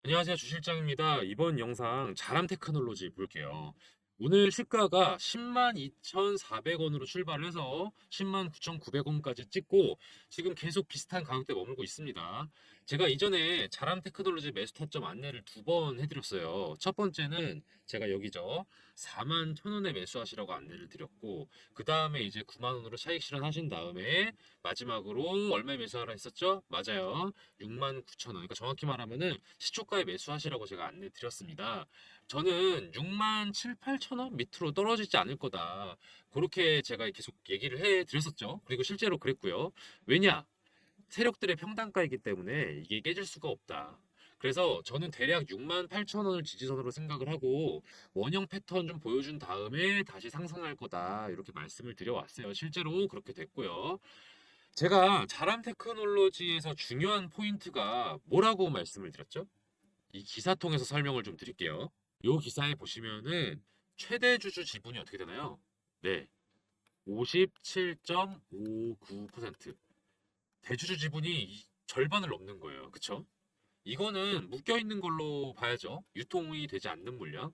안녕하세요. 주실장입니다. 이번 영상 자람 테크놀로지 볼게요. 오늘 시가가 102,400원으로 출발을 해서 109,900원까지 찍고 지금 계속 비슷한 가격대 머물고 있습니다. 제가 이전에 자람 테크놀로지 매수 타점 안내를 두 번 해드렸어요. 첫 번째는 제가 여기죠. 41,000원에 매수하시라고 안내를 드렸고 그 다음에 이제 9만원으로 차익 실현하신 다음에 마지막으로 얼마에 매수하라 했었죠? 맞아요. 69,000원. 그러니까 정확히 말하면은 시초가에 매수하시라고 제가 안내 드렸습니다. 저는 6만 7, 8천 원 밑으로 떨어지지 않을 거다. 그렇게 제가 계속 얘기를 해 드렸었죠. 그리고 실제로 그랬고요. 왜냐? 세력들의 평단가이기 때문에 이게 깨질 수가 없다. 그래서 저는 대략 6만 8천 원을 지지선으로 생각을 하고 원형 패턴 좀 보여준 다음에 다시 상승할 거다. 이렇게 말씀을 드려왔어요. 실제로 그렇게 됐고요. 제가 자람 테크놀로지에서 중요한 포인트가 뭐라고 말씀을 드렸죠? 이 기사 통해서 설명을 좀 드릴게요. 이 기사에 보시면은 최대 주주 지분이 어떻게 되나요? 네, 57.59%. 대주주 지분이 절반을 넘는 거예요. 그쵸? 이거는 묶여 있는 걸로 봐야죠. 유통이 되지 않는 물량.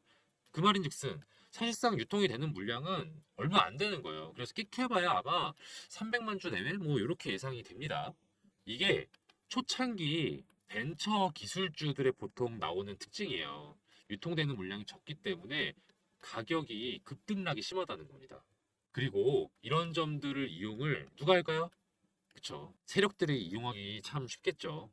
그 말인즉슨 사실상 유통이 되는 물량은 얼마 안 되는 거예요. 그래서 끽해봐야 아마 300만 주 내외 뭐 이렇게 예상이 됩니다. 이게 초창기 벤처 기술주들의 보통 나오는 특징이에요. 유통되는 물량이 적기 때문에 가격이 급등락이 심하다는 겁니다. 그리고 이런 점들을 이용을 누가 할까요? 그쵸. 세력들이 이용하기 참 쉽겠죠.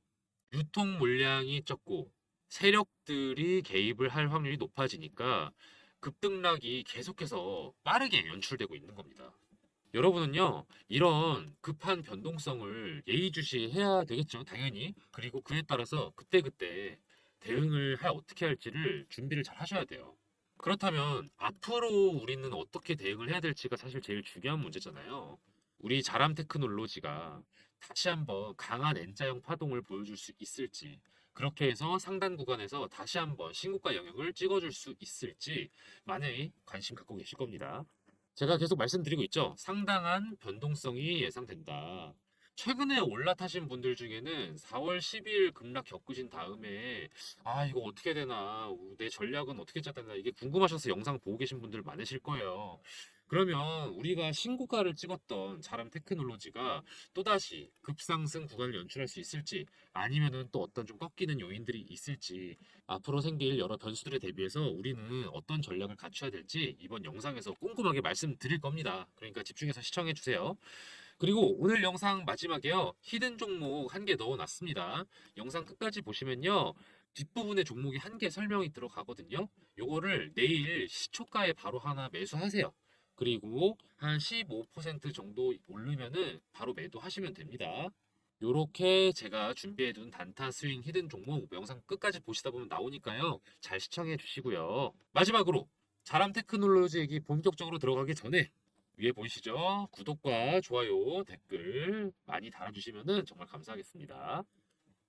유통 물량이 적고 세력들이 개입을 할 확률이 높아지니까 급등락이 계속해서 빠르게 연출되고 있는 겁니다. 여러분은요, 이런 급한 변동성을 예의주시해야 되겠죠, 당연히. 그리고 그에 따라서 그때그때 대응을 어떻게 할지를 준비를 잘 하셔야 돼요. 그렇다면 앞으로 우리는 어떻게 대응을 해야 될지가 사실 제일 중요한 문제잖아요. 우리 자람 테크놀로지가 다시 한번 강한 N자형 파동을 보여줄 수 있을지, 그렇게 해서 상단 구간에서 다시 한번 신고가 영역을 찍어줄 수 있을지 많이 관심 갖고 계실 겁니다. 제가 계속 말씀드리고 있죠. 상당한 변동성이 예상된다. 최근에 올라타신 분들 중에는 4월 10일 급락 겪으신 다음에 이거 어떻게 되나 내 전략은 어떻게 짜야 되나 이게 궁금하셔서 영상 보고 계신 분들 많으실 거예요. 그러면 우리가 신고가를 찍었던 자람 테크놀로지가 또다시 급상승 구간을 연출할 수 있을지 아니면은 또 어떤 좀 꺾이는 요인들이 있을지 앞으로 생길 여러 변수들에 대비해서 우리는 어떤 전략을 갖춰야 될지 이번 영상에서 꼼꼼하게 말씀드릴 겁니다. 그러니까 집중해서 시청해 주세요. 그리고 오늘 영상 마지막에요. 히든 종목 한 개 넣어놨습니다. 영상 끝까지 보시면요. 뒷부분에 종목이 한 개 설명이 들어가거든요. 요거를 내일 시초가에 바로 하나 매수하세요. 그리고 한 15% 정도 오르면은 바로 매도하시면 됩니다. 요렇게 제가 준비해둔 단타 스윙 히든 종목 영상 끝까지 보시다 보면 나오니까요. 잘 시청해 주시고요. 마지막으로 자람 테크놀로지 얘기 본격적으로 들어가기 전에 위에 보이시죠? 구독과 좋아요, 댓글 많이 달아주시면 정말 감사하겠습니다.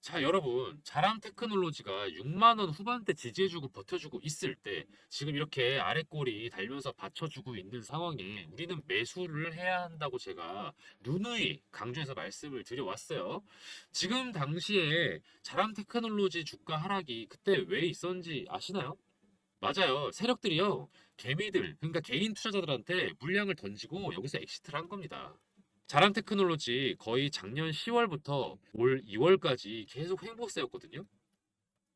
자, 여러분, 자람 테크놀로지가 6만 원 후반대 지지해주고 버텨주고 있을 때 지금 이렇게 아래 꼬리 달면서 받쳐주고 있는 상황에 우리는 매수를 해야 한다고 제가 누누이 강조해서 말씀을 드려왔어요. 지금 당시에 자람 테크놀로지 주가 하락이 그때 왜 있었는지 아시나요? 맞아요. 세력들이요. 개미들, 그러니까 개인 투자자들한테 물량을 던지고 여기서 엑시트를 한 겁니다. 자람 테크놀로지 거의 작년 10월부터 올 2월까지 계속 횡보세였거든요.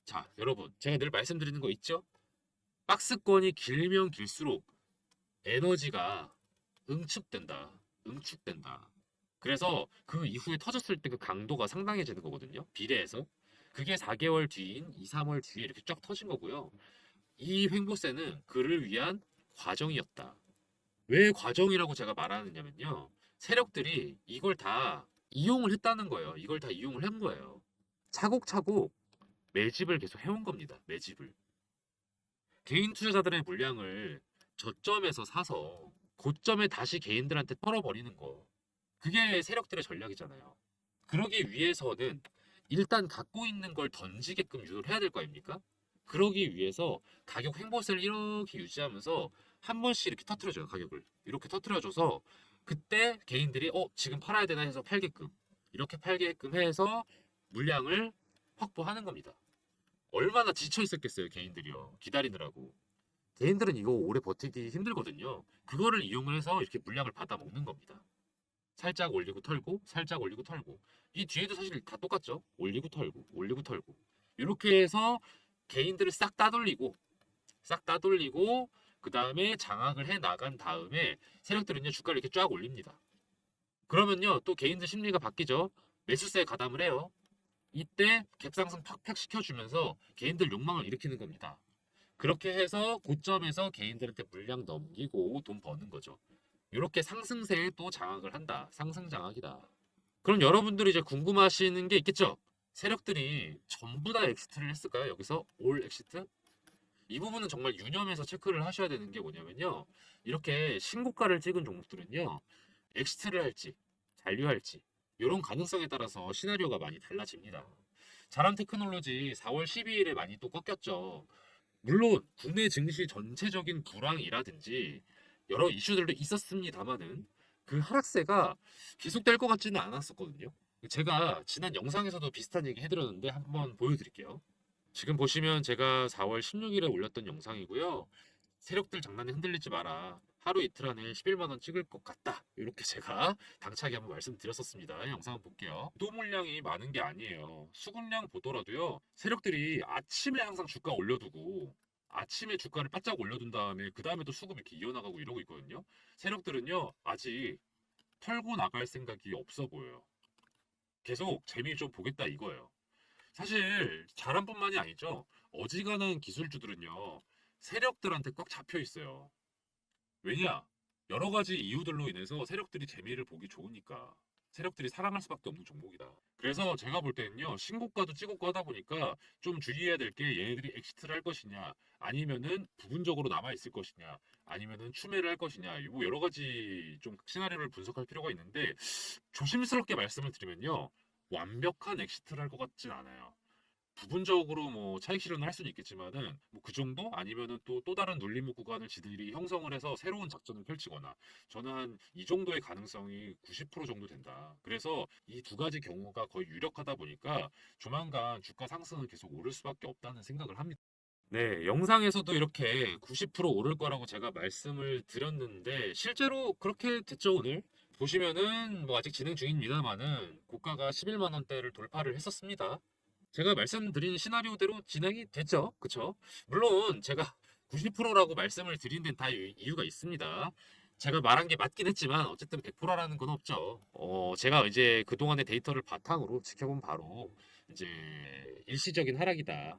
자, 여러분, 제가 늘 말씀드리는 거 있죠? 박스권이 길면 길수록 에너지가 응축된다. 응축된다. 그래서 그 이후에 터졌을 때 그 강도가 상당해지는 거거든요. 비례해서. 그게 4개월 뒤인 2, 3월 뒤에 이렇게 쫙 터진 거고요. 이 횡보세는 그를 위한 과정이었다. 왜 과정이라고 제가 말하느냐면요. 세력들이 이걸 다 이용을 했다는 거예요. 이걸 다 이용을 한 거예요. 차곡차곡 매집을 계속 해온 겁니다. 매집을. 개인 투자자들의 물량을 저점에서 사서 고점에 다시 개인들한테 털어버리는 거. 그게 세력들의 전략이잖아요. 그러기 위해서는 일단 갖고 있는 걸 던지게끔 유도를 해야 될 거 아닙니까? 그러기 위해서 가격 횡보세를 이렇게 유지하면서 한 번씩 이렇게 터트려줘요, 가격을. 이렇게 터트려줘서 그때 개인들이 지금 팔아야 되나 해서 팔게끔 이렇게 팔게끔 해서 물량을 확보하는 겁니다. 얼마나 지쳐 있었겠어요, 개인들이요. 기다리느라고. 개인들은 이거 오래 버티기 힘들거든요. 그거를 이용을 해서 이렇게 물량을 받아 먹는 겁니다. 살짝 올리고 털고, 살짝 올리고 털고. 이 뒤에도 사실 다 똑같죠? 올리고 털고, 올리고 털고. 이렇게 해서 개인들을 싹 따돌리고, 그 다음에 장악을 해 나간 다음에 세력들은요, 주가를 이렇게 쫙 올립니다. 그러면요, 또 개인들 심리가 바뀌죠? 매수세에 가담을 해요. 이때 갭상승 팍팍 시켜주면서 개인들 욕망을 일으키는 겁니다. 그렇게 해서 고점에서 개인들한테 물량 넘기고 돈 버는 거죠. 이렇게 상승세에 또 장악을 한다. 상승 장악이다. 그럼 여러분들이 이제 궁금하시는 게 있겠죠? 세력들이 전부 다 엑시트를 했을까요? 여기서 올 엑시트? 이 부분은 정말 유념해서 체크를 하셔야 되는 게 뭐냐면요. 이렇게 신고가를 찍은 종목들은요. 엑시트를 할지, 잔류할지 이런 가능성에 따라서 시나리오가 많이 달라집니다. 자람 테크놀로지 4월 12일에 많이 또 꺾였죠. 물론 국내 증시 전체적인 불황이라든지 여러 이슈들도 있었습니다만은 그 하락세가 계속될 것 같지는 않았었거든요. 제가 지난 영상에서도 비슷한 얘기 해드렸는데 한번 보여드릴게요. 지금 보시면 제가 4월 16일에 올렸던 영상이고요. 세력들 장난에 흔들리지 마라. 하루 이틀 안에 11만 원 찍을 것 같다. 이렇게 제가 당차게 한번 말씀드렸었습니다. 영상 한번 볼게요. 또 물량이 많은 게 아니에요. 수급량 보더라도요. 세력들이 아침에 항상 주가 올려두고 아침에 주가를 바짝 올려둔 다음에 그 다음에 또 수급 이렇게 이어나가고 이러고 있거든요. 세력들은요. 아직 털고 나갈 생각이 없어 보여요. 계속 재미 좀 보겠다 이거예요. 사실 자람뿐만이 아니죠. 어지간한 기술주들은요. 세력들한테 꽉 잡혀 있어요. 왜냐? 여러 가지 이유들로 인해서 세력들이 재미를 보기 좋으니까. 세력들이 사랑할 수밖에 없는 종목이다. 그래서 제가 볼 때는요. 신고가도 찍었고 하다 보니까 좀 주의해야 될 게 얘네들이 엑시트를 할 것이냐 아니면은 부분적으로 남아 있을 것이냐 아니면은 추매를 할 것이냐 뭐 여러 가지 좀 시나리오를 분석할 필요가 있는데 조심스럽게 말씀을 드리면요. 완벽한 엑시트를 할 것 같진 않아요. 부분적으로 뭐 차익 실현을 할 수는 있겠지만은 뭐 그 정도 아니면은 또 다른 눌림목 구간을 지들이 형성을 해서 새로운 작전을 펼치거나 저는 한 이 정도의 가능성이 90% 정도 된다. 그래서 이 두 가지 경우가 거의 유력하다 보니까 조만간 주가 상승은 계속 오를 수밖에 없다는 생각을 합니다. 네, 영상에서도 이렇게 90% 오를 거라고 제가 말씀을 드렸는데 실제로 그렇게 됐죠, 오늘. 보시면은 뭐 아직 진행 중입니다만은 고가가 11만 원대를 돌파를 했었습니다. 제가 말씀드린 시나리오대로 진행이 됐죠. 그쵸? 물론 제가 90%라고 말씀을 드린 데는 다 이유가 있습니다. 제가 말한 게 맞긴 했지만 어쨌든 100%라는 건 없죠. 제가 이제 그동안의 데이터를 바탕으로 지켜본 바로 이제 일시적인 하락이다.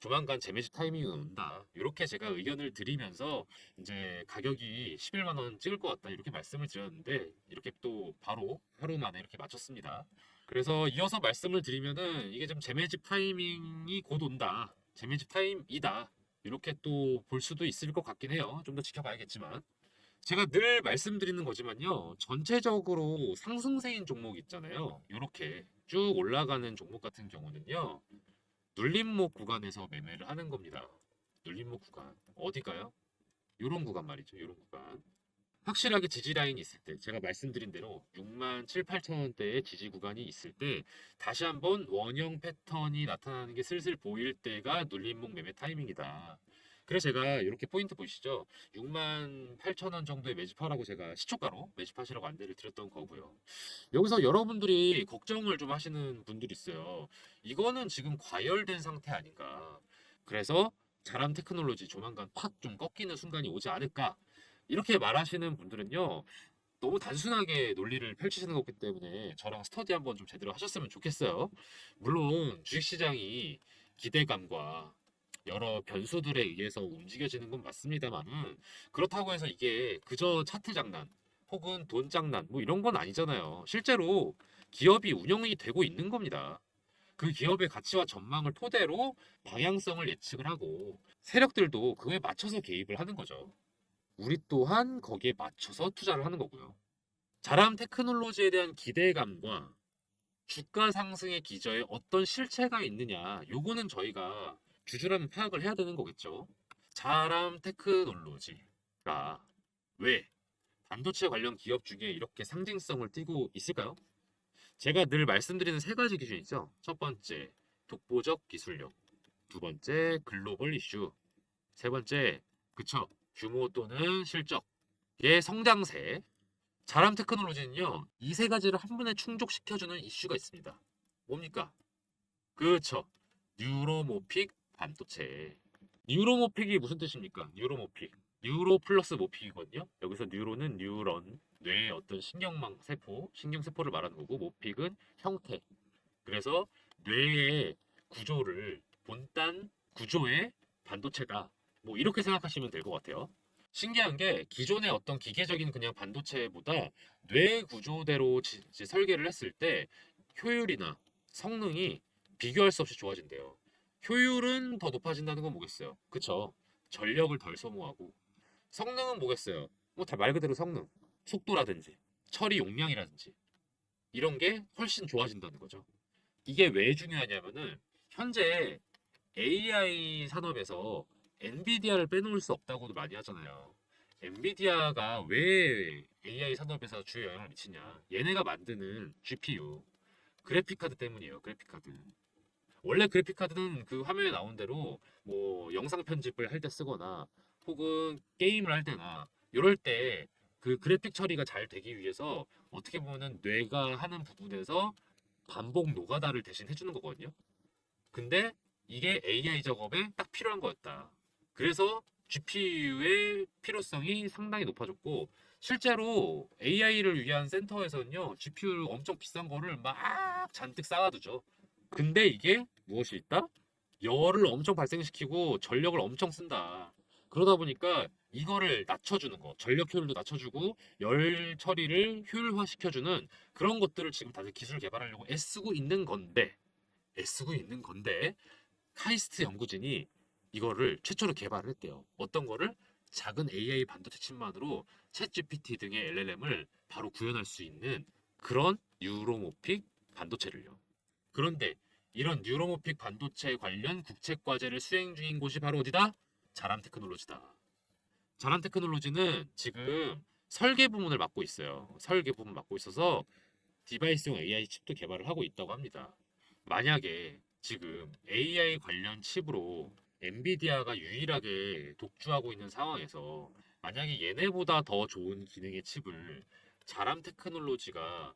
조만간 재매집 타이밍이 온다. 이렇게 제가 의견을 드리면서 이제 가격이 11만 원 찍을 것 같다. 이렇게 말씀을 드렸는데 이렇게 또 바로 하루 만에 이렇게 맞췄습니다. 그래서 이어서 말씀을 드리면은 이게 좀 재매집 타이밍이 곧 온다. 재매집 타임이다. 이렇게 또 볼 수도 있을 것 같긴 해요. 좀 더 지켜봐야겠지만. 제가 늘 말씀드리는 거지만요. 전체적으로 상승세인 종목 있잖아요. 이렇게 쭉 올라가는 종목 같은 경우는요. 눌림목 구간에서 매매를 하는 겁니다. 눌림목 구간. 어디가요? 요런 구간 말이죠. 요런 구간. 확실하게 지지 라인이 있을 때 제가 말씀드린 대로 6만 7, 8천 원대의 지지 구간이 있을 때 다시 한번 원형 패턴이 나타나는 게 슬슬 보일 때가 눌림목 매매 타이밍이다. 그래서 제가 이렇게 포인트 보이시죠? 6만 8천 원 정도에 매집하라고 제가 시초가로 매집하시라고 안내를 드렸던 거고요. 여기서 여러분들이 걱정을 좀 하시는 분들이 있어요. 이거는 지금 과열된 상태 아닌가. 그래서 자람 테크놀로지 조만간 팍 좀 꺾이는 순간이 오지 않을까. 이렇게 말하시는 분들은요. 너무 단순하게 논리를 펼치시는 거기 때문에 저랑 스터디 한번 좀 제대로 하셨으면 좋겠어요. 물론 주식시장이 기대감과 여러 변수들에 의해서 움직여지는 건 맞습니다만은 그렇다고 해서 이게 그저 차트 장난 혹은 돈 장난 뭐 이런 건 아니잖아요. 실제로 기업이 운영이 되고 있는 겁니다. 그 기업의 가치와 전망을 토대로 방향성을 예측을 하고 세력들도 그에 맞춰서 개입을 하는 거죠. 우리 또한 거기에 맞춰서 투자를 하는 거고요. 자람 테크놀로지에 대한 기대감과 주가 상승의 기저에 어떤 실체가 있느냐, 요거는 저희가 주주라면 파악을 해야 되는 거겠죠. 자람 테크놀로지가 왜 반도체 관련 기업 중에 이렇게 상징성을 띠고 있을까요? 제가 늘 말씀드리는 세 가지 기준이죠. 첫 번째, 독보적 기술력. 두 번째 글로벌 이슈, 세 번째 그쵸 규모 또는 실적의 성장세. 자람 테크놀로지는요 이 세 가지를 한 번에 충족시켜주는 이슈가 있습니다. 뭡니까? 그쵸 뉴로모픽 반도체. 뉴로모픽이 무슨 뜻입니까? 뉴로모픽. 뉴로 플러스 모픽이거든요. 여기서 뉴로는 뉴런, 뇌의 어떤 신경망 세포, 신경세포를 말하는 거고, 모픽은 형태. 그래서 뇌의 구조를 본딴 구조의 반도체다. 뭐 이렇게 생각하시면 될 것 같아요. 신기한 게 기존의 어떤 기계적인 그냥 반도체보다 뇌 구조대로 이제 설계를 했을 때 효율이나 성능이 비교할 수 없이 좋아진대요. 효율은 더 높아진다는 건 뭐겠어요? 그쵸? 전력을 덜 소모하고. 성능은 뭐겠어요? 뭐 다 말 그대로 성능. 속도라든지, 처리 용량이라든지, 이런 게 훨씬 좋아진다는 거죠. 이게 왜 중요하냐면은, 현재 AI 산업에서 엔비디아를 빼놓을 수 없다고도 많이 하잖아요. 엔비디아가 왜 AI 산업에서 주요 영향을 미치냐? 얘네가 만드는 GPU, 그래픽카드 때문이에요. 그래픽카드. 원래 그래픽카드는 그 화면에 나온 대로 뭐 영상 편집을 할 때 쓰거나 혹은 게임을 할 때나 이럴 때 그 그래픽 처리가 잘 되기 위해서 어떻게 보면은 뇌가 하는 부분에서 반복 노가다를 대신 해주는 거거든요. 근데 이게 AI 작업에 딱 필요한 거였다. 그래서 GPU의 필요성이 상당히 높아졌고 실제로 AI를 위한 센터에서는요 GPU 엄청 비싼 거를 막 잔뜩 쌓아두죠. 근데 이게 무엇이 있다? 열을 엄청 발생시키고 전력을 엄청 쓴다. 그러다 보니까 이거를 낮춰주는 거, 전력 효율도 낮춰주고 열 처리를 효율화시켜주는 그런 것들을 지금 다들 기술 개발하려고 애쓰고 있는 건데 카이스트 연구진이 이거를 최초로 개발을 했대요. 어떤 거를? 작은 AI 반도체 칩만으로 챗 GPT 등의 LLM을 바로 구현할 수 있는 그런 뉴로모픽 반도체를요. 그런데 이런 뉴로모픽 반도체 관련 국책 과제를 수행 중인 곳이 바로 어디다? 자람 테크놀로지다. 자람 테크놀로지는 지금 설계 부문을 맡고 있어요. 설계 부문 맡고 있어서 디바이스용 AI 칩도 개발을 하고 있다고 합니다. 만약에 지금 AI 관련 칩으로 엔비디아가 유일하게 독주하고 있는 상황에서 만약에 얘네보다 더 좋은 기능의 칩을 자람 테크놀로지가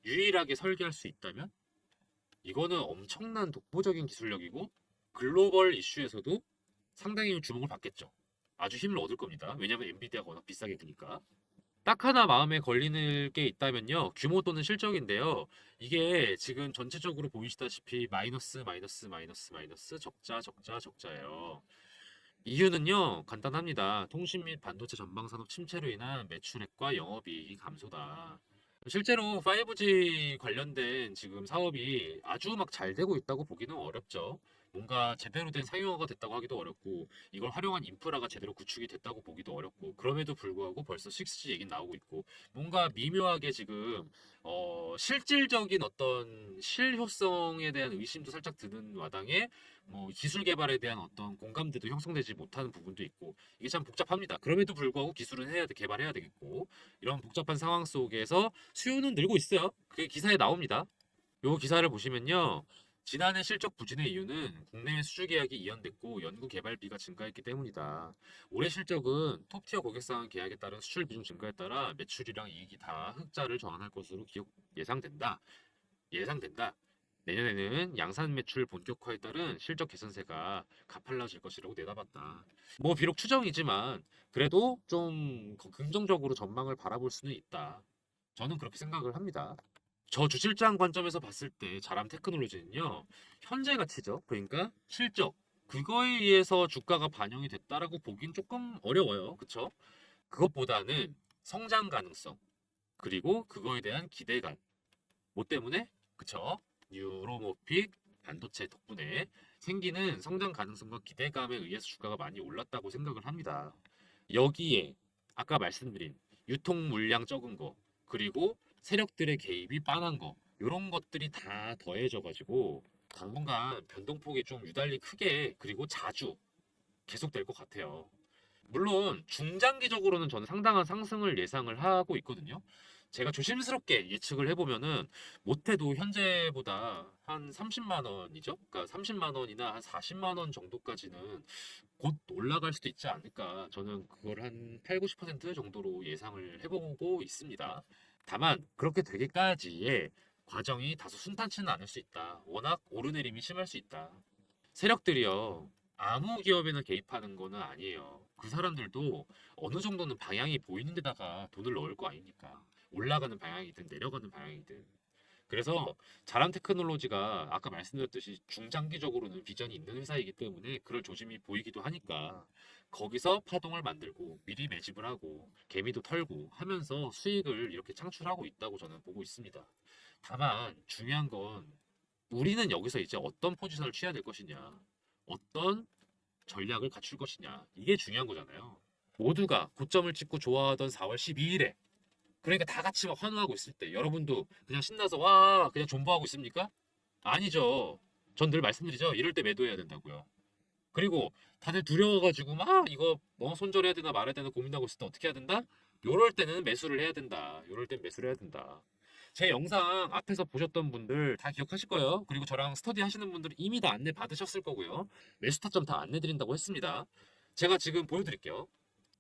유일하게 설계할 수 있다면 이거는 엄청난 독보적인 기술력이고 글로벌 이슈에서도 상당히 주목을 받겠죠. 아주 힘을 얻을 겁니다. 왜냐하면 엔비디아가 워낙 비싸게 드니까. 딱 하나 마음에 걸리는 게 있다면요. 규모 또는 실적인데요. 이게 지금 전체적으로 보이시다시피 마이너스, 마이너스, 마이너스, 마이너스, 적자, 적자, 적자예요. 이유는요, 간단합니다. 통신 및 반도체 전방 산업 침체로 인한 매출액과 영업이익 감소다. 실제로 5G 관련된 지금 사업이 아주 막 잘 되고 있다고 보기는 어렵죠. 뭔가 제대로 된 상용화가 됐다고 하기도 어렵고, 이걸 활용한 인프라가 제대로 구축이 됐다고 보기도 어렵고, 그럼에도 불구하고 벌써 6G 얘기 나오고 있고, 뭔가 미묘하게 지금, 실질적인 어떤 실효성에 대한 의심도 살짝 드는 마당에, 뭐 기술 개발에 대한 어떤 공감대도 형성되지 못하는 부분도 있고 이게 참 복잡합니다. 그럼에도 불구하고 기술은 개발해야 되겠고 이런 복잡한 상황 속에서 수요는 늘고 있어요. 그게 기사에 나옵니다. 요 기사를 보시면요. 지난해 실적 부진의 이유는 국내외 수주 계약이 이연됐고 연구 개발비가 증가했기 때문이다. 올해 실적은 톱티어 고객사항 계약에 따른 수출 비중 증가에 따라 매출이랑 이익이 다 흑자를 전환할 것으로 예상된다. 예상된다. 내년에는 양산 매출 본격화에 따른 실적 개선세가 가팔라질 것이라고 내다봤다. 뭐 비록 추정이지만 그래도 좀 긍정적으로 전망을 바라볼 수는 있다. 저는 그렇게 생각을 합니다. 저 주실장 관점에서 봤을 때 자람 테크놀로지는요. 현재 가치죠. 그러니까 실적. 그거에 의해서 주가가 반영이 됐다라고 보긴 조금 어려워요. 그쵸? 그것보다는 성장 가능성, 그리고 그거에 대한 기대감. 뭐 때문에? 그쵸? 뉴로모픽 반도체 덕분에 생기는 성장 가능성과 기대감에 의해서 주가가 많이 올랐다고 생각을 합니다. 여기에 아까 말씀드린 유통 물량 적은 거, 그리고 세력들의 개입이 빤한 거, 이런 것들이 다 더해져 가지고 당분간 변동폭이 좀 유달리 크게 그리고 자주 계속될 것 같아요. 물론 중장기적으로는 저는 상당한 상승을 예상을 하고 있거든요. 제가 조심스럽게 예측을 해보면은 못해도 현재보다 한 30만 원이죠. 그러니까 30만 원이나 한 40만 원 정도까지는 곧 올라갈 수도 있지 않을까. 저는 그걸 한 8, 90% 정도로 예상을 해보고 있습니다. 다만 그렇게 되기까지의 과정이 다소 순탄치는 않을 수 있다. 워낙 오르내림이 심할 수 있다. 세력들이요. 아무 기업에나 개입하는 거는 아니에요. 그 사람들도 어느 정도는 방향이 보이는 데다가 돈을 넣을 거 아닙니까? 올라가는 방향이든 내려가는 방향이든. 그래서 자람 테크놀로지가 아까 말씀드렸듯이 중장기적으로는 비전이 있는 회사이기 때문에 그럴 조짐이 보이기도 하니까 거기서 파동을 만들고 미리 매집을 하고 개미도 털고 하면서 수익을 이렇게 창출하고 있다고 저는 보고 있습니다. 다만 중요한 건 우리는 여기서 이제 어떤 포지션을 취해야 될 것이냐, 어떤 전략을 갖출 것이냐, 이게 중요한 거잖아요. 모두가 고점을 찍고 좋아하던 4월 12일에 그러니까 다 같이 막 환호하고 있을 때 여러분도 그냥 신나서 와 그냥 존버하고 있습니까? 아니죠. 전 늘 말씀드리죠. 이럴 때 매도해야 된다고요. 그리고 다들 두려워가지고 막 이거 뭐 손절해야 되나 말아야 되나 고민하고 있을 때 어떻게 해야 된다? 요럴 때는 매수를 해야 된다. 요럴 땐 매수를 해야 된다. 제 영상 앞에서 보셨던 분들 다 기억하실 거예요. 그리고 저랑 스터디 하시는 분들은 이미 다 안내 받으셨을 거고요. 매수 타점 다 안내 드린다고 했습니다. 제가 지금 보여드릴게요.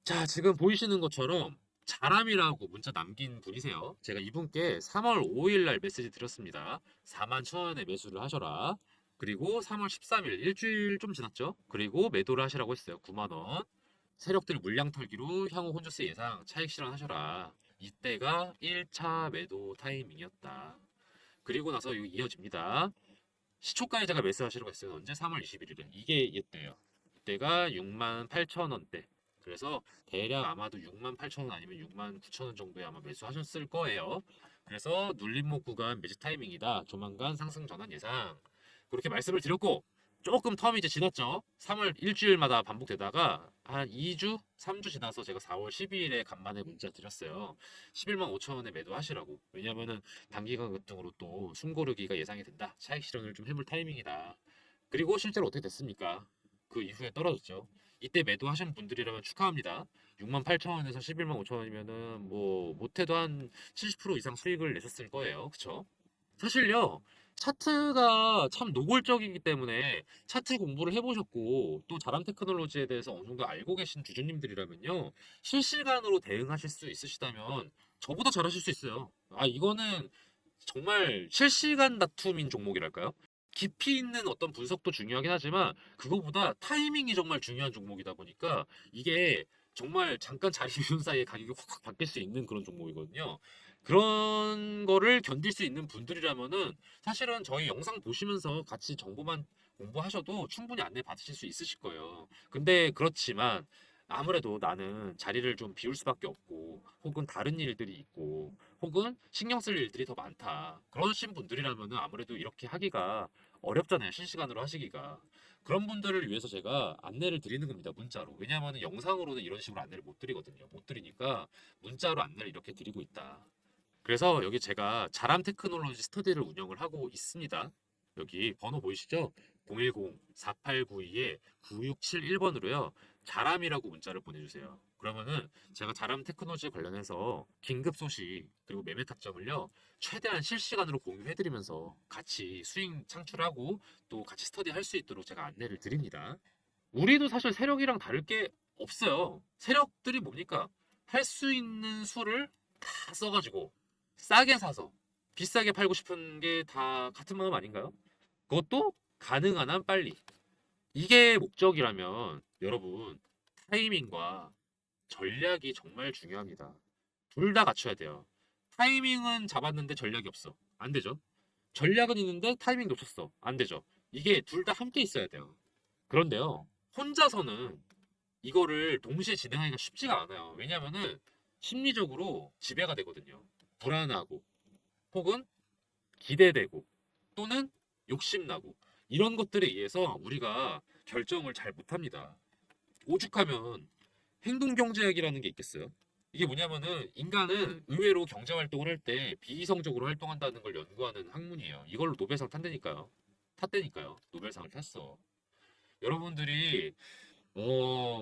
자, 지금 보이시는 것처럼 자람이라고 문자 남긴 분이세요. 제가 이분께 3월 5일 날 메시지 드렸습니다. 4만 1,000원에 매수를 하셔라. 그리고 3월 13일 일주일 좀 지났죠. 그리고 매도를 하시라고 했어요. 9만 원. 세력들 물량 털기로 향후 혼조세 예상 차익 실현하셔라. 이때가 1차 매도 타이밍이었다. 그리고 나서 이거 이어집니다. 시초가에 제가 매수하시라고 했어요. 언제? 3월 21일에. 이게 이때예요. 이때가 6만 8천 원대. 그래서 대략 아마도 6만 8천 원 아니면 6만 9천 원 정도에 아마 매수하셨을 거예요. 그래서 눌림목 구간 매집 타이밍이다. 조만간 상승 전환 예상. 그렇게 말씀을 드렸고 조금 텀이 이제 지났죠. 3월 일주일마다 반복되다가 한 2주, 3주 지나서 제가 4월 12일에 간만에 문자 드렸어요. 11만 5천 원에 매도하시라고. 왜냐면은 단기간 급등으로 또 숨고르기가 예상이 된다. 차익 실현을 좀 해볼 타이밍이다. 그리고 실제로 어떻게 됐습니까? 그 이후에 떨어졌죠. 이때 매도하신 분들이라면 축하합니다. 6만 8천 원에서 11만 5천 원이면은 뭐 못해도 한 70% 이상 수익을 내셨을 거예요. 그쵸? 사실요. 차트가 참 노골적이기 때문에 차트 공부를 해보셨고 또 자람 테크놀로지에 대해서 어느 정도 알고 계신 주주님들이라면요. 실시간으로 대응하실 수 있으시다면 저보다 잘하실 수 있어요. 아, 이거는 정말 실시간 다툼인 종목이랄까요? 깊이 있는 어떤 분석도 중요하긴 하지만 그거보다 타이밍이 정말 중요한 종목이다 보니까 이게 정말 잠깐 자리 비운 사이에 가격이 확확 바뀔 수 있는 그런 종목이거든요. 그런 거를 견딜 수 있는 분들이라면은 사실은 저희 영상 보시면서 같이 정보만 공부하셔도 충분히 안내 받으실 수 있으실 거예요. 근데 그렇지만 아무래도 나는 자리를 좀 비울 수밖에 없고 혹은 다른 일들이 있고 혹은 신경 쓸 일들이 더 많다. 그러신 분들이라면은 아무래도 이렇게 하기가 어렵잖아요. 실시간으로 하시기가. 그런 분들을 위해서 제가 안내를 드리는 겁니다. 문자로. 왜냐하면 영상으로는 이런 식으로 안내를 못 드리거든요. 못 드리니까 문자로 안내를 이렇게 드리고 있다. 그래서 여기 제가 자람 테크놀로지 스터디를 운영을 하고 있습니다. 여기 번호 보이시죠? 010-4892-9671번으로요. 자람이라고 문자를 보내주세요. 그러면은 제가 자람 테크놀로지 관련해서 긴급 소식 그리고 매매 타점을요. 최대한 실시간으로 공유해드리면서 같이 수익 창출하고 또 같이 스터디 할 수 있도록 제가 안내를 드립니다. 우리도 사실 세력이랑 다를 게 없어요. 세력들이 뭡니까? 할 수 있는 수를 다 써가지고 싸게 사서 비싸게 팔고 싶은 게 다 같은 마음 아닌가요? 그것도 가능한 한 빨리. 이게 목적이라면 여러분 타이밍과 전략이 정말 중요합니다. 둘 다 갖춰야 돼요. 타이밍은 잡았는데 전략이 없어. 안 되죠. 전략은 있는데 타이밍 놓쳤어. 안 되죠. 이게 둘 다 함께 있어야 돼요. 그런데요. 혼자서는 이거를 동시에 진행하기가 쉽지가 않아요. 왜냐면은 심리적으로 지배가 되거든요. 불안하고 혹은 기대되고 또는 욕심나고 이런 것들에 의해서 우리가 결정을 잘 못합니다. 오죽하면 행동경제학이라는 게 있겠어요? 이게 뭐냐면은 인간은 의외로 경제 활동을 할 때 비이성적으로 활동한다는 걸 연구하는 학문이에요. 이걸로 노벨상 탔다니까요. 탔다니까요. 노벨상을 탔어. 여러분들이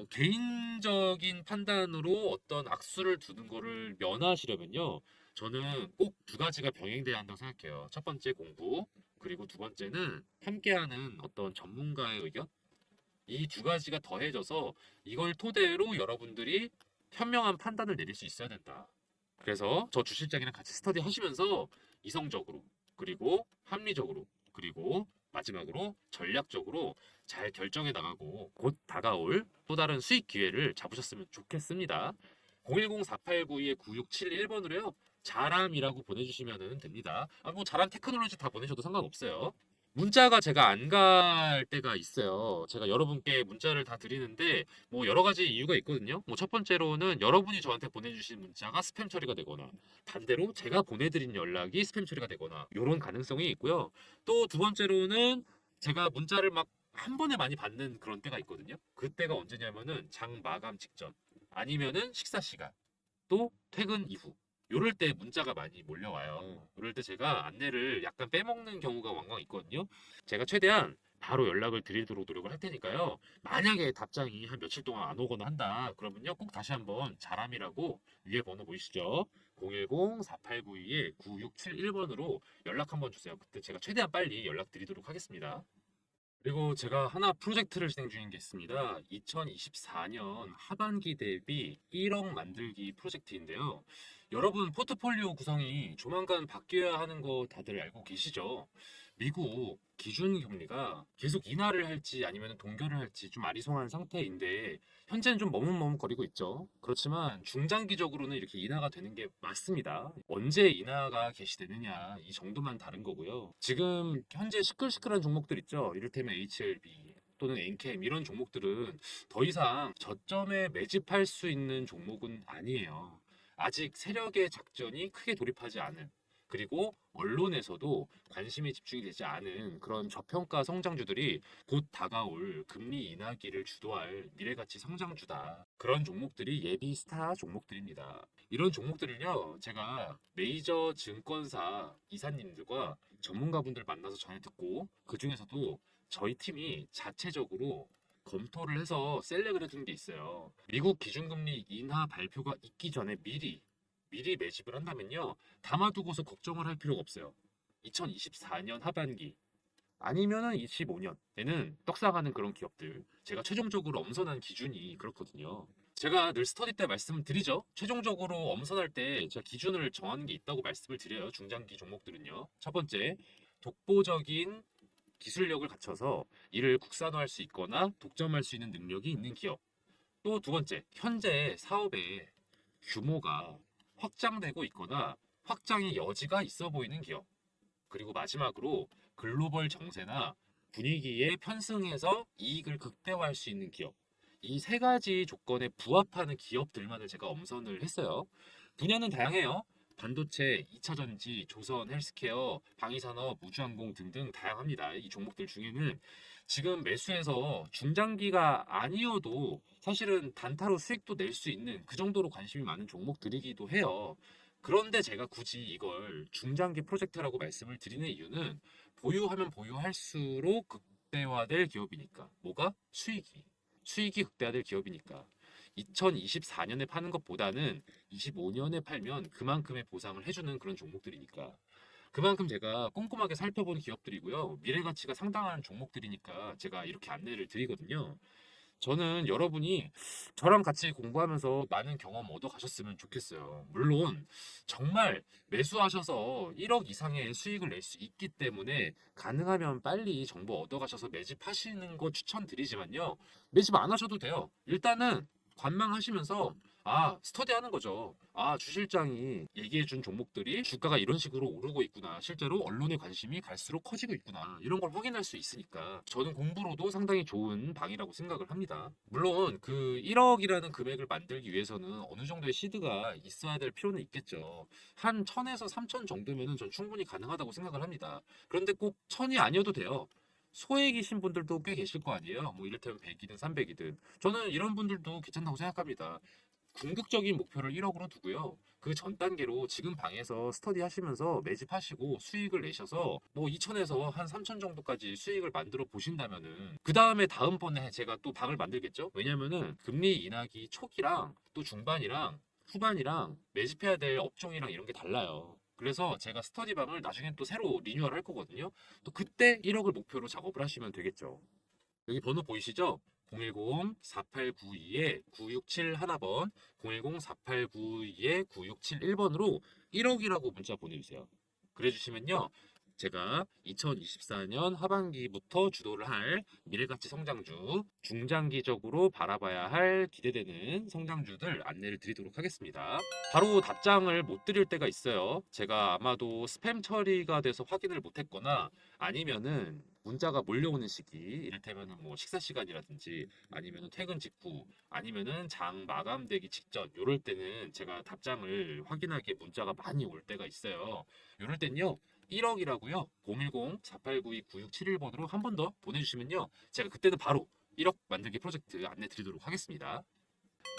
개인적인 판단으로 어떤 악수를 두는 거를 면하시려면요. 저는 꼭 두 가지가 병행돼야 한다고 생각해요. 첫 번째 공부, 그리고 두 번째는 함께하는 어떤 전문가의 의견? 이 두 가지가 더해져서 이걸 토대로 여러분들이 현명한 판단을 내릴 수 있어야 된다. 그래서 저 주실장이랑 같이 스터디 하시면서 이성적으로, 그리고 합리적으로, 그리고 마지막으로 전략적으로 잘 결정해 나가고 곧 다가올 또 다른 수익 기회를 잡으셨으면 좋겠습니다. 010-4892-9671번으로요. 자람이라고 보내주시면 됩니다. 뭐 자람 테크놀로지 다 보내셔도 상관없어요. 문자가 제가 안 갈 때가 있어요. 제가 여러분께 문자를 다 드리는데 뭐 여러 가지 이유가 있거든요. 뭐 첫 번째로는 여러분이 저한테 보내주신 문자가 스팸 처리가 되거나 반대로 제가 보내드린 연락이 스팸 처리가 되거나 이런 가능성이 있고요. 또 두 번째로는 제가 문자를 막 한 번에 많이 받는 그런 때가 있거든요. 그때가 언제냐면은 장 마감 직전 아니면은 식사 시간 또 퇴근 이후 요럴 때 문자가 많이 몰려와요. 그럴 때 제가 안내를 약간 빼먹는 경우가 왕왕 있거든요. 제가 최대한 바로 연락을 드리도록 노력을 할 테니까요. 만약에 답장이 한 며칠 동안 안 오거나 한다. 그러면요. 꼭 다시 한번 자람이라고 위에 번호 보이시죠? 010-4892-9671번으로 연락 한번 주세요. 그때 제가 최대한 빨리 연락드리도록 하겠습니다. 그리고 제가 하나 프로젝트를 진행 중인 게 있습니다. 2024년 하반기 대비 1억 만들기 프로젝트인데요. 여러분 포트폴리오 구성이 조만간 바뀌어야 하는 거 다들 알고 계시죠? 미국 기준 금리가 계속 인하를 할지 아니면 동결을 할지 좀 아리송한 상태인데 현재는 좀 머뭇머뭇거리고 있죠. 그렇지만 중장기적으로는 이렇게 인하가 되는 게 맞습니다. 언제 인하가 개시되느냐 이 정도만 다른 거고요. 지금 현재 시끌시끌한 종목들 있죠. 이를테면 HLB 또는 엔캠 이런 종목들은 더 이상 저점에 매집할 수 있는 종목은 아니에요. 아직 세력의 작전이 크게 돌입하지 않은 그리고 언론에서도 관심이 집중이 되지 않은 그런 저평가 성장주들이 곧 다가올 금리 인하기를 주도할 미래가치 성장주다. 그런 종목들이 예비 스타 종목들입니다. 이런 종목들을요, 제가 메이저 증권사 이사님들과 전문가분들 만나서 전해 듣고 그 중에서도 저희 팀이 자체적으로 검토를 해서 셀렉을 해둔 게 있어요. 미국 기준금리 인하 발표가 있기 전에 미리 매집을 한다면요. 담아두고서 걱정을 할 필요가 없어요. 2024년 하반기 아니면은 25년에는 떡상하는 그런 기업들 제가 최종적으로 엄선한 기준이 그렇거든요. 제가 늘 스터디 때 말씀을 드리죠. 최종적으로 엄선할 때 제가 기준을 정하는 게 있다고 말씀을 드려요. 중장기 종목들은요. 첫 번째, 독보적인 기술력을 갖춰서 이를 국산화할 수 있거나 독점할 수 있는 능력이 있는 기업. 또 두 번째, 현재 사업의 규모가 확장되고 있거나 확장의 여지가 있어 보이는 기업. 그리고 마지막으로 글로벌 정세나 분위기에 편승해서 이익을 극대화할 수 있는 기업. 이 세 가지 조건에 부합하는 기업들만을 제가 엄선을 했어요. 분야는 다양해요. 반도체, 2차 전지, 조선, 헬스케어, 방위산업, 우주항공 등등 다양합니다. 이 종목들 중에는 지금 매수해서 중장기가 아니어도 사실은 단타로 수익도 낼 수 있는 그 정도로 관심이 많은 종목들이기도 해요. 그런데 제가 굳이 이걸 중장기 프로젝트라고 말씀을 드리는 이유는 보유하면 보유할수록 극대화될 기업이니까. 뭐가? 수익이 극대화될 기업이니까. 2024년에 파는 것보다는 25년에 팔면 그만큼의 보상을 해주는 그런 종목들이니까. 그만큼 제가 꼼꼼하게 살펴본 기업들이고요. 미래 가치가 상당한 종목들이니까 제가 이렇게 안내를 드리거든요. 저는 여러분이 저랑 같이 공부하면서 많은 경험 얻어 가셨으면 좋겠어요. 물론 정말 매수하셔서 1억 이상의 수익을 낼 수 있기 때문에 가능하면 빨리 정보 얻어 가셔서 매집하시는 거 추천드리지만요. 매집 안 하셔도 돼요. 일단은 관망하시면서 스터디 하는 거죠. 주 실장이 얘기해 준 종목들이 주가가 이런 식으로 오르고 있구나. 실제로 언론의 관심이 갈수록 커지고 있구나. 이런 걸 확인할 수 있으니까 저는 공부로도 상당히 좋은 방이라고 생각을 합니다. 물론 그 1억이라는 금액을 만들기 위해서는 어느 정도의 시드가 있어야 될 필요는 있겠죠. 한 1000에서 3000 정도면은 전 충분히 가능하다고 생각을 합니다. 그런데 꼭 1000이 아니어도 돼요. 소액이신 분들도 꽤 계실 거 아니에요. 뭐 이를테면 100이든 300이든. 저는 이런 분들도 괜찮다고 생각합니다. 궁극적인 목표를 1억으로 두고요. 그 전 단계로 지금 방에서 스터디 하시면서 매집하시고 수익을 내셔서 뭐 2천에서 한 3천 정도까지 수익을 만들어 보신다면은 그 다음에 다음번에 제가 또 방을 만들겠죠? 왜냐면은 금리 인하기 초기랑 또 중반이랑 후반이랑 매집해야 될 업종이랑 이런 게 달라요. 그래서 제가 스터디방을 나중에 또 새로 리뉴얼 할 거거든요. 또 그때 1억을 목표로 작업을 하시면 되겠죠. 여기 번호 보이시죠? 010-4892-9671번, 010-4892-9671번으로 1억이라고 문자 보내주세요. 그래주시면요. 제가 2024년 하반기부터 주도를 할 미래가치 성장주, 중장기적으로 바라봐야 할 기대되는 성장주들 안내를 드리도록 하겠습니다. 바로 답장을 못 드릴 때가 있어요. 제가 아마도 스팸 처리가 돼서 확인을 못했거나 아니면은 문자가 몰려오는 시기, 이를테면은 뭐 식사 시간이라든지 아니면은 퇴근 직후 아니면은 장 마감되기 직전 요럴 때는 제가 답장을 확인하기에 문자가 많이 올 때가 있어요. 요럴 땐요. 1억이라고요. 010-4892-9671번으로 한 번 더 보내주시면요. 제가 그때는 바로 1억 만들기 프로젝트 안내 드리도록 하겠습니다.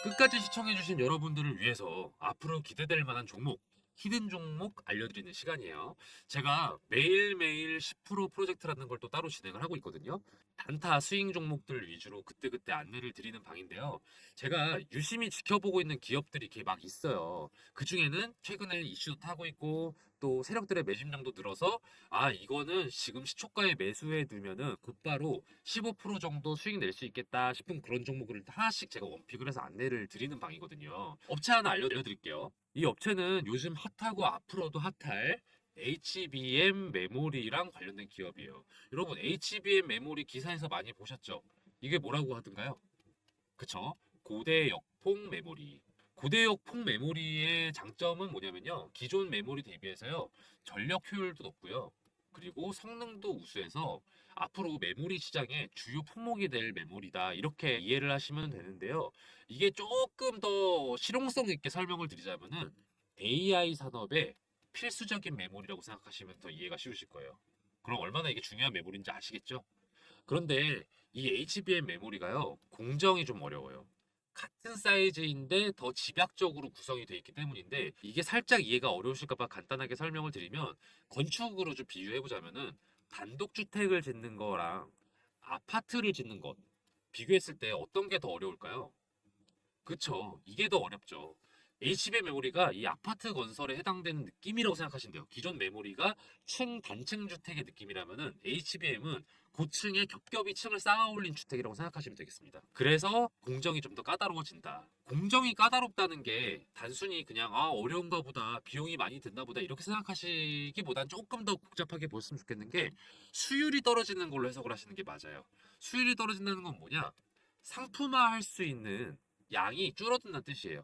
끝까지 시청해주신 여러분들을 위해서 앞으로 기대될 만한 종목, 히든 종목 알려드리는 시간이에요. 제가 매일매일 10% 프로젝트라는 걸 또 따로 진행을 하고 있거든요. 단타 스윙 종목들 위주로 그때그때 안내를 드리는 방인데요. 제가 유심히 지켜보고 있는 기업들이 이렇게 막 있어요. 그 중에는 최근에 이슈도 타고 있고 또 세력들의 매집량도 늘어서 아 이거는 지금 시초가에 매수해 두면은 곧바로 15% 정도 수익 낼 수 있겠다 싶은 그런 종목을 하나씩 제가 원픽을 해서 안내를 드리는 방이거든요. 업체 하나 알려드릴게요. 이 업체는 요즘 핫하고 앞으로도 핫할 HBM 메모리랑 관련된 기업이에요. 여러분 HBM 메모리 기사에서 많이 보셨죠? 이게 뭐라고 하던가요? 그쵸? 고대역폭 메모리. 고대역폭 메모리의 장점은 뭐냐면요. 기존 메모리 대비해서요. 전력 효율도 높고요. 그리고 성능도 우수해서 앞으로 메모리 시장의 주요 품목이 될 메모리다. 이렇게 이해를 하시면 되는데요. 이게 조금 더 실용성 있게 설명을 드리자면은 AI 산업의 필수적인 메모리라고 생각하시면 더 이해가 쉬우실 거예요. 그럼 얼마나 이게 중요한 메모리인지 아시겠죠? 그런데 이 HBM 메모리가요, 공정이 좀 어려워요. 같은 사이즈인데 더 집약적으로 구성이 되어 있기 때문인데 이게 살짝 이해가 어려우실까봐 간단하게 설명을 드리면 건축으로 좀 비유해 보자면은 단독주택을 짓는 거랑 아파트를 짓는 것 비교했을 때 어떤 게 더 어려울까요? 그쵸. 이게 더 어렵죠. HBM 메모리가 이 아파트 건설에 해당되는 느낌이라고 생각하시면 돼요. 기존 메모리가 단층 주택의 느낌이라면은 HBM은 고층에 겹겹이 층을 쌓아 올린 주택이라고 생각하시면 되겠습니다. 그래서 공정이 좀 더 까다로워진다. 공정이 까다롭다는 게 단순히 그냥 아 어려운가 보다 비용이 많이 든다 보다 이렇게 생각하시기보단 조금 더 복잡하게 보셨으면 좋겠는 게 수율이 떨어지는 걸로 해석을 하시는 게 맞아요. 수율이 떨어진다는 건 뭐냐? 상품화할 수 있는 양이 줄어든다는 뜻이에요.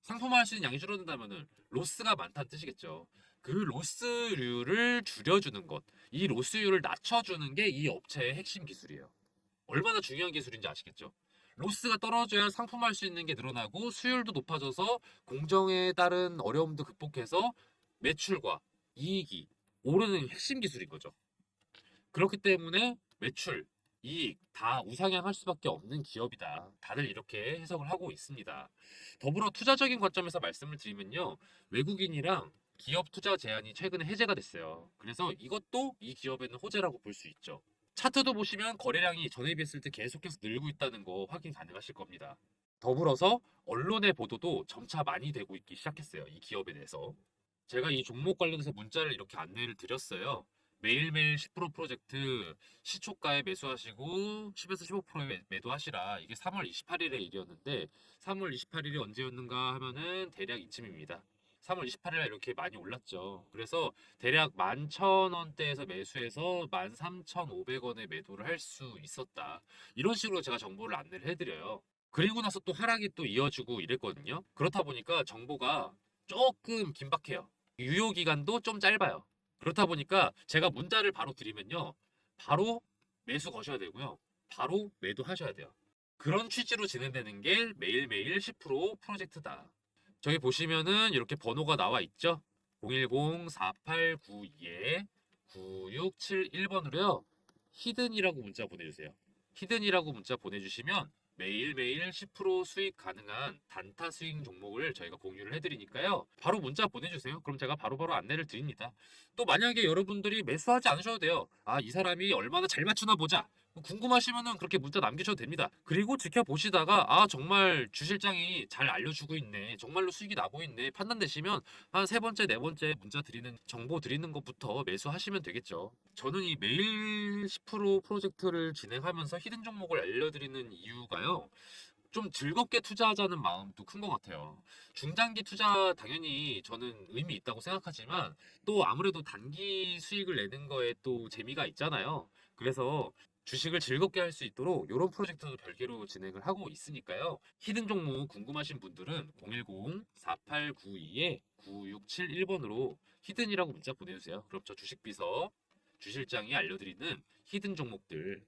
상품화할 수 있는 양이 줄어든다면은 로스가 많다는 뜻이겠죠. 그 로스율을 줄여주는 것, 이 로스율을 낮춰주는 게 이 업체의 핵심 기술이에요. 얼마나 중요한 기술인지 아시겠죠? 로스가 떨어져야 상품화할 수 있는 게 늘어나고 수율도 높아져서 공정에 따른 어려움도 극복해서 매출과 이익이 오르는 핵심 기술인 거죠. 그렇기 때문에 매출, 이익 다 우상향할 수밖에 없는 기업이다. 다들 이렇게 해석을 하고 있습니다. 더불어 투자적인 관점에서 말씀을 드리면요. 외국인이랑 기업 투자 제한이 최근에 해제가 됐어요. 그래서 이것도 이 기업에는 호재라고 볼 수 있죠. 차트도 보시면 거래량이 전에 비했을 때 계속해서 늘고 있다는 거 확인 가능하실 겁니다. 더불어서 언론의 보도도 점차 많이 되고 있기 시작했어요. 이 기업에 대해서. 제가 이 종목 관련해서 문자를 이렇게 안내를 드렸어요. 매일매일 10% 프로젝트 시초가에 매수하시고 10에서 15%에 매도하시라. 이게 3월 28일의 일이었는데 3월 28일이 언제였는가 하면은 대략 이쯤입니다. 3월 28일에 이렇게 많이 올랐죠. 그래서 대략 11,000원대에서 매수해서 13,500원에 매도를 할 수 있었다. 이런 식으로 제가 정보를 안내를 해드려요. 그리고 나서 또 하락이 또 이어지고 이랬거든요. 그렇다 보니까 정보가 조금 긴박해요. 유효 기간도 좀 짧아요. 그렇다 보니까 제가 문자를 바로 드리면요. 바로 매수 거셔야 되고요. 바로 매도하셔야 돼요. 그런 취지로 진행되는 게 매일매일 10% 프로젝트다. 저기 보시면은 이렇게 번호가 나와 있죠? 010-4892-9671번으로요. 히든이라고 문자 보내주세요. 히든이라고 문자 보내주시면 매일매일 10% 수익 가능한 단타 스윙 종목을 저희가 공유를 해드리니까요. 바로 문자 보내주세요. 그럼 제가 바로바로 안내를 드립니다. 또 만약에 여러분들이 매수하지 않으셔도 돼요. 아, 이 사람이 얼마나 잘 맞추나 보자. 궁금하시면은 그렇게 문자 남기셔도 됩니다. 그리고 지켜보시다가 아 정말 주 실장이 잘 알려주고 있네. 정말로 수익이 나고 있네. 판단되시면 한 세 번째, 네 번째 문자 드리는 정보 드리는 것부터 매수하시면 되겠죠. 저는 이 매일 10% 프로젝트를 진행하면서 히든 종목을 알려드리는 이유가요. 좀 즐겁게 투자하자는 마음도 큰 것 같아요. 중장기 투자 당연히 저는 의미 있다고 생각하지만 또 아무래도 단기 수익을 내는 거에 또 재미가 있잖아요. 그래서 주식을 즐겁게 할 수 있도록 이런 프로젝트도 별개로 진행을 하고 있으니까요. 히든 종목 궁금하신 분들은 010-4892-9671번으로 히든이라고 문자 보내주세요. 그럼 저 주식비서 주실장이 알려드리는 히든 종목들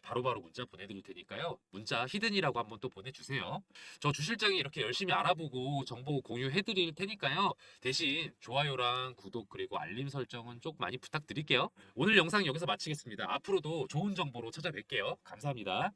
바로바로 문자 보내드릴 테니까요. 문자 히든이라고 한번 또 보내주세요. 저 주실장이 이렇게 열심히 알아보고 정보 공유해드릴 테니까요. 대신 좋아요랑 구독 그리고 알림 설정은 좀 많이 부탁드릴게요. 오늘 영상 여기서 마치겠습니다. 앞으로도 좋은 정보로 찾아뵐게요. 감사합니다.